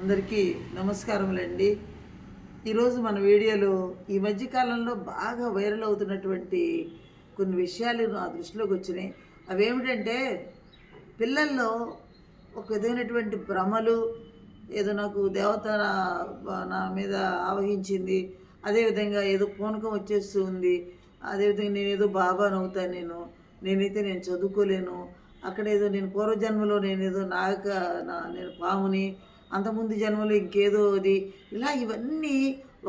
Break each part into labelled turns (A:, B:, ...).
A: అందరికీ నమస్కారములండి. ఈరోజు మన వీడియోలో ఈ మధ్యకాలంలో బాగా వైరల్ అవుతున్నటువంటి కొన్ని విషయాలు నా దృష్టిలోకి వచ్చినాయి. అవేమిటంటే పిల్లల్లో ఒక విధమైనటువంటి భ్రమలు, ఏదో నాకు దేవత నా మీద ఆవహించింది, అదేవిధంగా ఏదో పూనకం వచ్చేస్తూ ఉంది, అదేవిధంగా నేనేదో బాబాని అవుతాను, నేను చదువుకోలేను, అక్కడేదో నేను పూర్వజన్మలో నేను పాముని, అంతకుముందు జన్మలో ఇంకేదో అది, ఇలా ఇవన్నీ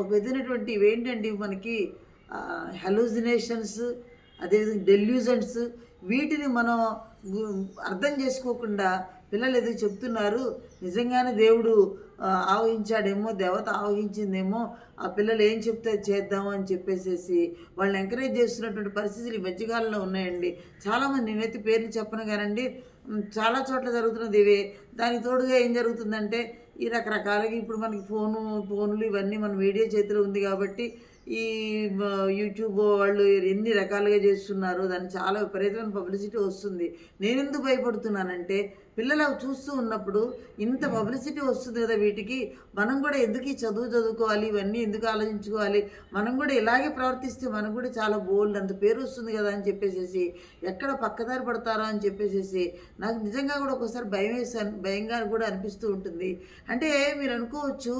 A: ఒక విధమైనటువంటి ఇవేంటండి మనకి హెలూజినేషన్స్, అదేవిధంగా డెల్యూజన్స్. వీటిని మనం అర్థం చేసుకోకుండా పిల్లలు ఏదో చెప్తున్నారు, నిజంగానే దేవుడు ఆవహించాడేమో, దేవత ఆవహించిందేమో, ఆ పిల్లలు ఏం చెప్తే చేద్దాము అని చెప్పేసి వాళ్ళని ఎంకరేజ్ చేస్తున్నటువంటి పరిస్థితులు ఈ మధ్యకాలంలో ఉన్నాయండి. చాలామంది, నేనైతే పేర్లు చెప్పను కానండి, చాలా చోట్ల జరుగుతున్నది ఇవే. దానికి తోడుగా ఏం జరుగుతుందంటే ఈ రకరకాలుగా ఇప్పుడు మనకి ఫోన్లు ఇవన్నీ మన మీడియా చేతిలో ఉంది కాబట్టి ఈ యూట్యూబ్ వాళ్ళు ఎన్ని రకాలుగా చేస్తున్నారు, దానికి చాలా విపరీతమైన పబ్లిసిటీ వస్తుంది. నేనెందుకు భయపడుతున్నానంటే పిల్లలు చూస్తూ ఉన్నప్పుడు ఇంత పబ్లిసిటీ వస్తుంది కదా, వీటికి మనం కూడా ఎందుకు ఈ చదువుకోవాలి, ఇవన్నీ ఎందుకు ఆలోచించుకోవాలి, మనం కూడా ఇలాగే ప్రవర్తిస్తే మనకు కూడా చాలా బోల్డ్ అంత పేరు వస్తుంది కదా అని చెప్పేసి ఎక్కడ పక్కదారి పడతారో అని చెప్పేసి నాకు నిజంగా కూడా ఒకసారి భయంగా కూడా అనిపిస్తూ ఉంటుంది. అంటే మీరు అనుకోవచ్చు,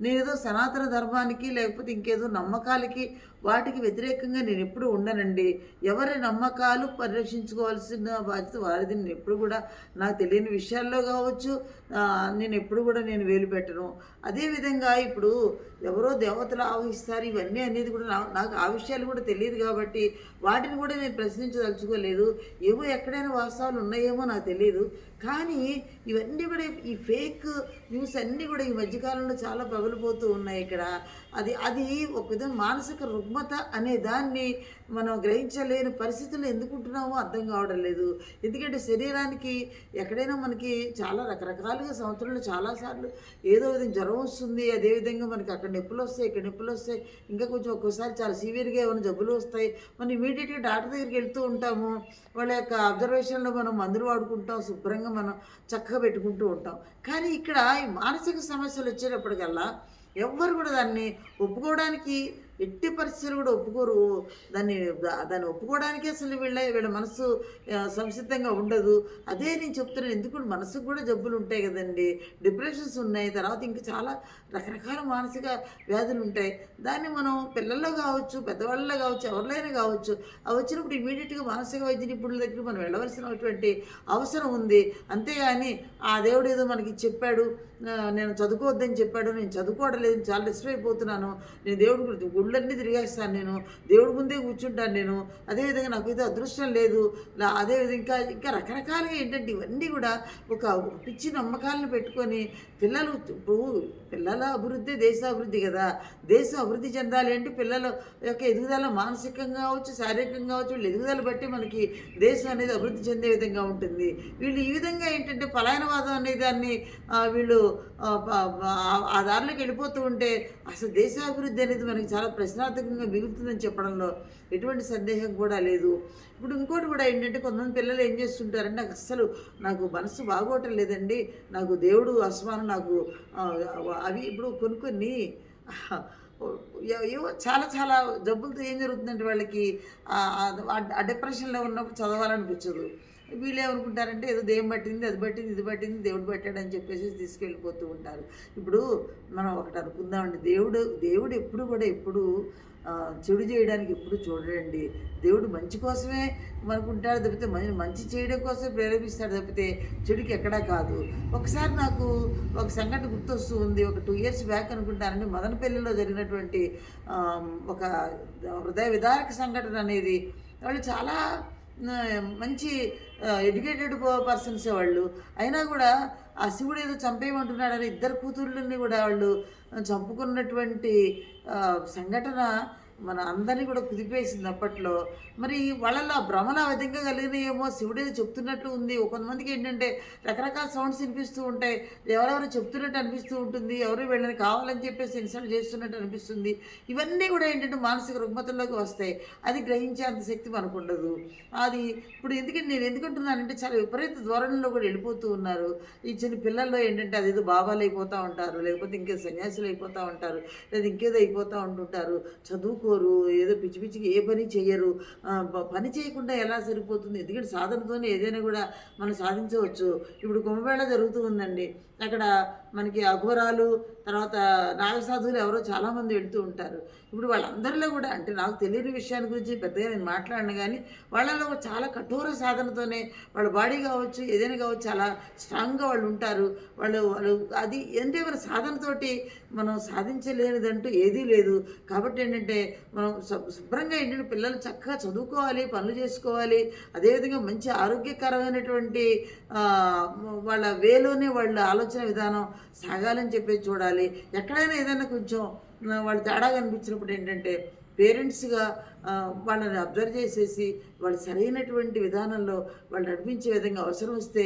A: నేనేదో సనాతన ధర్మానికి లేకపోతే ఇంకేదో నమ్మకాలకి వాటికి వ్యతిరేకంగా నేను ఎప్పుడు ఉండనండి. ఎవరి నమ్మకాలు పరిరక్షించుకోవాల్సిన బాధ్యత వారిది. నేను ఎప్పుడు కూడా నాకు తెలియని విషయాల్లో కావచ్చు, నేను ఎప్పుడు కూడా వేలు పెట్టను. అదేవిధంగా ఇప్పుడు ఎవరో దేవతలు ఆవహిస్తారు ఇవన్నీ అనేది కూడా నాకు ఆ విషయాలు కూడా తెలియదు కాబట్టి వాటిని కూడా నేను ప్రశ్నించదలుచుకోలేదు. ఏవో ఎక్కడైనా వాస్తవాలు ఉన్నాయేమో నాకు తెలియదు. కానీ ఇవన్నీ కూడా ఈ ఫేక్ న్యూస్ అన్నీ కూడా ఈ మధ్యకాలంలో చాలా ప్రబలిపోతూ ఉన్నాయి. ఇక్కడ అది ఒక విధంగా మానసిక రుగ్మత అనే దాన్ని మనం గ్రహించలేని పరిస్థితుల్లో ఎందుకుంటున్నామో అర్థం కావడం లేదు. ఎందుకంటే శరీరానికి ఎక్కడైనా మనకి చాలా రకరకాలుగా సంవత్సరంలో చాలాసార్లు ఏదో విధంగా జ్వరం వస్తుంది, అదేవిధంగా మనకి అక్కడ నొప్పులు వస్తాయి, ఇక్కడ నొప్పులు వస్తాయి, ఇంకా కొంచెం ఒక్కోసారి చాలా సివియర్గా ఏమైనా జబ్బులు వస్తాయి. మనం ఇమీడియట్గా డాక్టర్ దగ్గరికి వెళ్తూ ఉంటాము. వాళ్ళ యొక్క అబ్జర్వేషన్లో మనం మందులు వాడుకుంటాం, శుభ్రంగా మనం చక్కగా పెట్టుకుంటూ ఉంటాం. కానీ ఇక్కడ ఈ మానసిక సమస్యలు వచ్చేటప్పటికల్లా ఎవ్వరు కూడా దాన్ని ఒప్పుకోవడానికి ఎట్టి పరిస్థితులు కూడా ఒప్పుకోరు. దాన్ని ఒప్పుకోవడానికి అసలు వీళ్ళ మనసు సంసిద్ధంగా ఉండదు. అదే నేను చెప్తున్నాను, ఎందుకు మనసుకు కూడా జబ్బులు ఉంటాయి కదండి, డిప్రెషన్స్ ఉన్నాయి, తర్వాత ఇంకా చాలా రకరకాల మానసిక వ్యాధులు ఉంటాయి. దాన్ని మనం పిల్లల్లో కావచ్చు, పెద్దవాళ్ళలో కావచ్చు, ఎవరిలైనా కావచ్చు, అవి వచ్చినప్పుడు ఇమీడియట్గా మానసిక వైద్య నిపుణుల దగ్గర మనం వెళ్ళవలసినటువంటి అవసరం ఉంది. అంతేగాని ఆ దేవుడు ఏదో మనకి చెప్పాడు, నేను చదువుకోవద్దని చెప్పాడు, నేను చదువుకోవడం లేదు, చాలా డిస్టర్బ్ అయిపోతున్నాను, నేను దేవుడి గురించి గుళ్ళన్నీ తిరిగేస్తాను, నేను దేవుడి ముందే కూర్చుంటాను, అదేవిధంగా నాకు ఏదో అదృష్టం లేదు, అదేవిధంగా ఇంకా రకరకాలుగా ఏంటంటే ఇవన్నీ కూడా ఒక పిచ్చి నమ్మకాలను పెట్టుకొని పిల్లల అభివృద్ధి దేశాభివృద్ధి కదా. దేశం అభివృద్ధి చెందాలి అంటే పిల్లల యొక్క ఎదుగుదల మానసికంగా కావచ్చు, శారీరకంగా కావచ్చు, వీళ్ళు ఎదుగుదల బట్టి మనకి దేశం అనేది అభివృద్ధి చెందే విధంగా ఉంటుంది. వీళ్ళు ఈ విధంగా ఏంటంటే పలాయనవాదం అనే దాన్ని వీళ్ళు ఆ దారిలోకి వెళ్ళిపోతూ ఉంటే అసలు దేశాభివృద్ధి అనేది మనకి చాలా ప్రశ్నార్థకంగా మిగులుతుందని చెప్పడంలో ఎటువంటి సందేహం కూడా లేదు. ఇప్పుడు ఇంకోటి కూడా ఏంటంటే కొంతమంది పిల్లలు ఏం చేస్తుంటారంటే నాకు మనసు బాగోవటం లేదండి, నాకు దేవుడు అస్మానం, నాకు అవి ఇప్పుడు కొన్ని ఏవో చాలా చాలా జబ్బులతో ఏం జరుగుతుందంటే వాళ్ళకి ఆ డిప్రెషన్లో ఉన్నప్పుడు చదవాలనిపించదు. వీళ్ళు ఏమనుకుంటారంటే ఏదో దెయ్యం పట్టింది, అది పట్టింది, ఇది పట్టింది, దేవుడు పట్టాడు అని చెప్పేసి తీసుకెళ్ళిపోతూ ఉంటారు. ఇప్పుడు మనం ఒకటి అనుకుందామండి, దేవుడు ఎప్పుడు చెడు చేయడానికి ఎప్పుడు చూడడండి. దేవుడు మంచి కోసమే మనకుంటాడు తప్పితే మంచి చేయడం కోసమే ప్రేరేపిస్తాడు తప్పితే చెడుకి ఎక్కడా కాదు. ఒకసారి నాకు ఒక సంఘటన గుర్తొస్తూ ఉంది. ఒక 2 years బ్యాక్ అనుకుంటానండి, మదనపల్లిలో జరిగినటువంటి ఒక హృదయ విదారక సంఘటన అనేది. వాళ్ళు చాలా మంచి ఎడ్యుకేటెడ్ పర్సన్సే వాళ్ళు, అయినా కూడా ఆ శివుడు ఏదో చంపేయమంటున్నాడని 2 కూతుర్లని కూడా వాళ్ళు చంపుకున్నటువంటి సంఘటన మన అందరినీ కూడా కుదిపేసింది అప్పట్లో. మరి వాళ్ళలో ఆ భ్రమలు ఆ విధంగా కలిగినాయేమో, శివుడేదో చెప్తున్నట్లు ఉంది. కొంతమందికి ఏంటంటే రకరకాల సౌండ్స్ వినిపిస్తూ ఉంటాయి. ఎవరెవరో చెప్తున్నట్టు అనిపిస్తూ ఉంటుంది. ఎవరో వీళ్ళని కావాలని చెప్పేసి ఇన్సల్ట్ చేస్తున్నట్టు అనిపిస్తుంది. ఇవన్నీ కూడా ఏంటంటే మానసిక రుగ్మతల్లోకి వస్తాయి. అది గ్రహించే అంత శక్తి మనకుండదు. అది ఇప్పుడు నేను ఎందుకంటున్నానంటే చాలా విపరీత ధోరణిలో కూడా వెళ్ళిపోతూ ఉన్నారు. ఈ చిన్న పిల్లల్లో ఏంటంటే అదేదో బాబాలు అయిపోతూ ఉంటారు, లేకపోతే ఇంకేదో సన్యాసులు అయిపోతూ ఉంటారు, లేదా ఇంకేదో అయిపోతూ ఉంటుంటారు. చదువుకోరు, ఏదో పిచ్చి పిచ్చిగా ఏ పని చెయ్యరు. పని చేయకుండా ఎలా సరిపోతుంది? ఎందుకంటే సాధనతోనే ఏదైనా కూడా మనం సాధించవచ్చు. ఇప్పుడు కుంభమేళ జరుగుతూ ఉందండి. అక్కడ మనకి అఘోరాలు, తర్వాత నాగసాధువులు ఎవరో చాలామంది వెళుతూ ఉంటారు. ఇప్పుడు వాళ్ళందరిలో కూడా అంటే నాకు తెలియని విషయాన్ని గురించి పెద్దగా నేను మాట్లాడను, కానీ వాళ్ళలో చాలా కఠోర సాధనతోనే వాళ్ళ బాడీ కావచ్చు, ఏదైనా కావచ్చు, చాలా స్ట్రాంగ్గా వాళ్ళు ఉంటారు. వాళ్ళు వాళ్ళు అది అంటే మన సాధనతోటి మనం సాధించలేనిదంటూ ఏదీ లేదు. కాబట్టి ఏంటంటే మనం శుభ్రంగా ఏంటంటే పిల్లలు చక్కగా చదువుకోవాలి, పనులు చేసుకోవాలి. అదేవిధంగా మంచి ఆరోగ్యకరమైనటువంటి వాళ్ళ వేలోనే వాళ్ళ ఆలోచన విధానం సాగాలని చెప్పేసి చూడాలి. ఎక్కడైనా ఏదైనా కొంచెం వాళ్ళు తేడా కనిపించినప్పుడు ఏంటంటే పేరెంట్స్గా వాళ్ళని అబ్జర్వ్ చేసేసి వాళ్ళు సరైనటువంటి విధానంలో వాళ్ళు నడిపించే విధంగా అవసరం వస్తే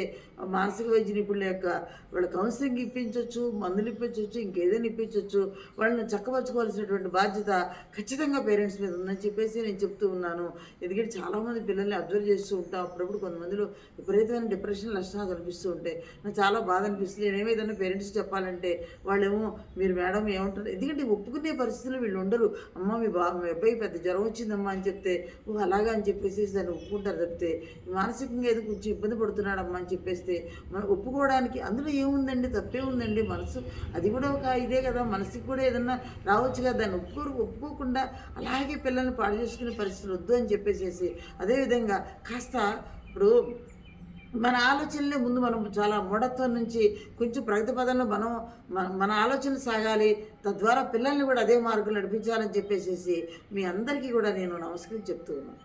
A: మానసిక వైద్య నిపుణుల యొక్క వాళ్ళ కౌన్సిలింగ్ ఇప్పించవచ్చు, మందులు ఇప్పించవచ్చు, ఇంకేదైనా ఇప్పించవచ్చు. వాళ్ళని చక్కపరచుకోవాల్సినటువంటి బాధ్యత ఖచ్చితంగా పేరెంట్స్ మీద ఉందని చెప్పేసి నేను చెప్తూ ఉన్నాను. ఎందుకంటే చాలామంది పిల్లల్ని అబ్జర్వ్ చేస్తూ ఉంటాం. అప్పుడప్పుడు కొంతమందిలో విపరీతమైన డిప్రెషన్ లక్షణాలు కనిపిస్తూ ఉంటాయి. నాకు చాలా బాధ అనిపిస్తుంది. నేనేమో ఏదైనా పేరెంట్స్కి చెప్పాలంటే వాళ్ళేమో మీరు మేడం ఏమంటారు, ఎందుకంటే ఒప్పుకునే పరిస్థితులు వీళ్ళు ఉండరు. అమ్మ మీ అబ్బాయి పెద్ద జ్వరం వచ్చిందమ్మా అని చెప్తే అలాగా అని చెప్పేసి దాన్ని ఒప్పుకుంటారు. తప్పితే మానసికంగా ఏదో కొంచెం ఇబ్బంది పడుతున్నాడమ్మా అని చెప్పేస్తే మనం ఒప్పుకోవడానికి అందులో ఏముందండి, తప్పే ఉందండి. మనసు అది కూడా ఒక ఇదే కదా, మనసుకి కూడా ఏదన్నా రావచ్చు కదా. దాన్ని ఒప్పుకోకుండా అలాగే పిల్లల్ని పాడు చేసుకునే పరిస్థితులు వద్దు అని చెప్పేసి అదేవిధంగా కాస్త ఇప్పుడు మన ఆలోచనలే ముందు మనం చాలా మూఢత్వం నుంచి కొంచెం ప్రగతి పదంలో మనం మన ఆలోచనలు సాగాలి. తద్వారా పిల్లల్ని కూడా అదే మార్గంలో నడిపించాలని చెప్పేసి మీ అందరికీ కూడా నేను నమస్కరించి చెప్తూ ఉన్నాను.